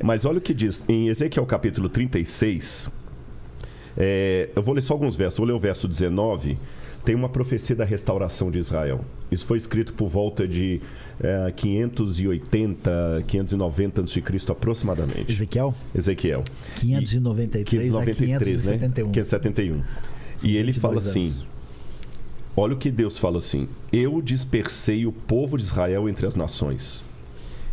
Mas olha o que diz em Ezequiel capítulo 36. Eu vou ler só alguns versos. Vou ler o verso 19. Tem uma profecia da restauração de Israel. Isso foi escrito por volta de 580, 590 a.C. aproximadamente. Ezequiel? 593 a 571. Né? 571. E ele fala assim, olha o que Deus fala assim: eu dispersei o povo de Israel entre as nações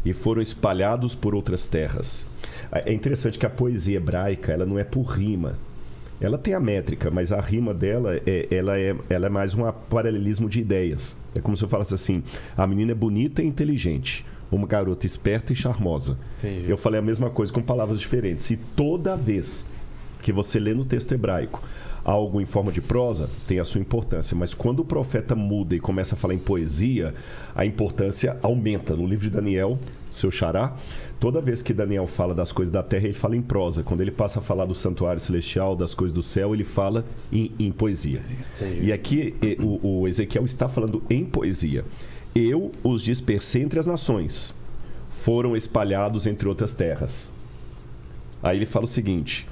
e foram espalhados por outras terras. É interessante que a poesia hebraica, ela não é por rima. Ela tem a métrica, mas a rima dela ela é mais um paralelismo de ideias. É como se eu falasse assim: a menina é bonita e inteligente, uma garota esperta e charmosa. Entendi. Eu falei a mesma coisa com palavras diferentes. E toda vez que você lê no texto hebraico algo em forma de prosa, tem a sua importância. Mas quando o profeta muda e começa a falar em poesia, a importância aumenta. No livro de Daniel, seu xará, toda vez que Daniel fala das coisas da terra, ele fala em prosa. Quando ele passa a falar do santuário celestial, das coisas do céu, ele fala em poesia. Entendi. E aqui o Ezequiel está falando em poesia. Eu os dispersei entre as nações, foram espalhados entre outras terras. Aí ele fala o seguinte: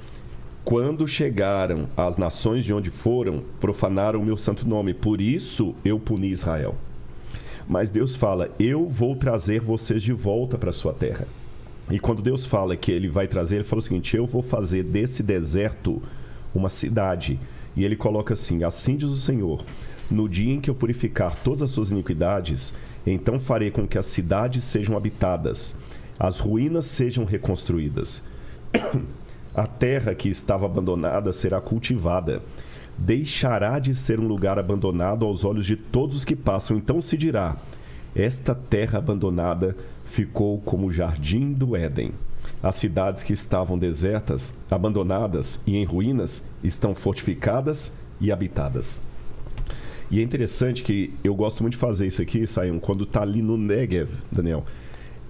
quando chegaram às nações de onde foram, profanaram o meu santo nome. Por isso eu puni Israel. Mas Deus fala: eu vou trazer vocês de volta para a sua terra. E quando Deus fala que ele vai trazer, ele fala o seguinte: eu vou fazer desse deserto uma cidade. E ele coloca assim: assim diz o Senhor, no dia em que eu purificar todas as suas iniquidades, então farei com que as cidades sejam habitadas, as ruínas sejam reconstruídas. A terra que estava abandonada será cultivada. Deixará de ser um lugar abandonado aos olhos de todos os que passam. Então se dirá: esta terra abandonada ficou como o jardim do Éden. As cidades que estavam desertas, abandonadas e em ruínas, estão fortificadas e habitadas. E é interessante que eu gosto muito de fazer isso aqui, Sayão, quando está ali no Negev, Daniel.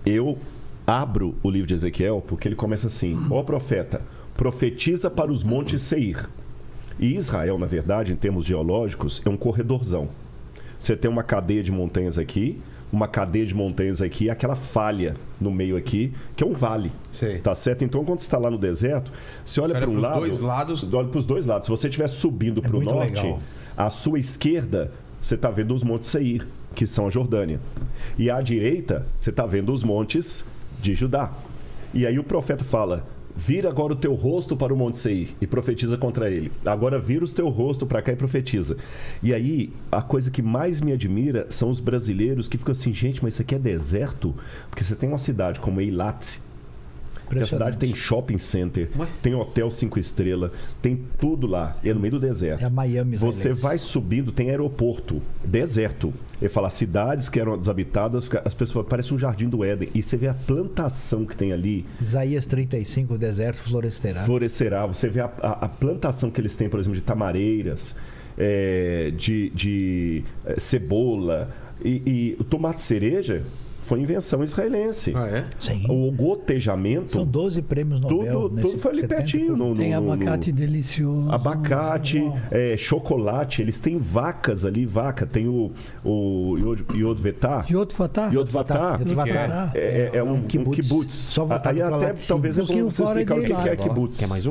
Eu abro o livro de Ezequiel porque ele começa assim: ó profeta, profetiza para os montes Seir. E Israel, na verdade, em termos geológicos, é um corredorzão. Você tem uma cadeia de montanhas aqui, uma cadeia de montanhas aqui, aquela falha no meio aqui, que é um vale. Sei. Tá certo? Então, quando você está lá no deserto, você olha para um lado... Dois lados. Olha para os dois lados. Se você estiver subindo para o norte, legal, à sua esquerda, você está vendo os montes Seir, que são a Jordânia. E à direita, você está vendo os montes de Judá. E aí o profeta fala: vira agora o teu rosto para o Monte Seir e profetiza contra ele. Agora vira o teu rosto para cá e profetiza. E aí, a coisa que mais me admira são os brasileiros que ficam assim: gente, mas isso aqui é deserto? Porque você tem uma cidade como Eilat, que a cidade tem shopping center, tem hotel 5 estrelas, tem tudo lá, é no meio do deserto. É a Miami. Você vai subindo, tem aeroporto, deserto. Ele fala: cidades que eram desabitadas, as pessoas falam, parece um jardim do Éden. E você vê a plantação que tem ali. Isaías 35, o deserto florescerá. Florescerá. Você vê a plantação que eles têm, por exemplo, de tamareiras, de cebola e o tomate cereja. Foi invenção israelense. Ah, é? Sim. O gotejamento... São 12 prêmios Nobel. Tudo foi ali pertinho. Tem abacate delicioso. Abacate, chocolate. Eles têm vacas ali, Tem o Yodvetá. Yodvatá. É um kibbutz. Só voltar aí até talvez é bom você explicar o que é kibbutz. Quer mais um?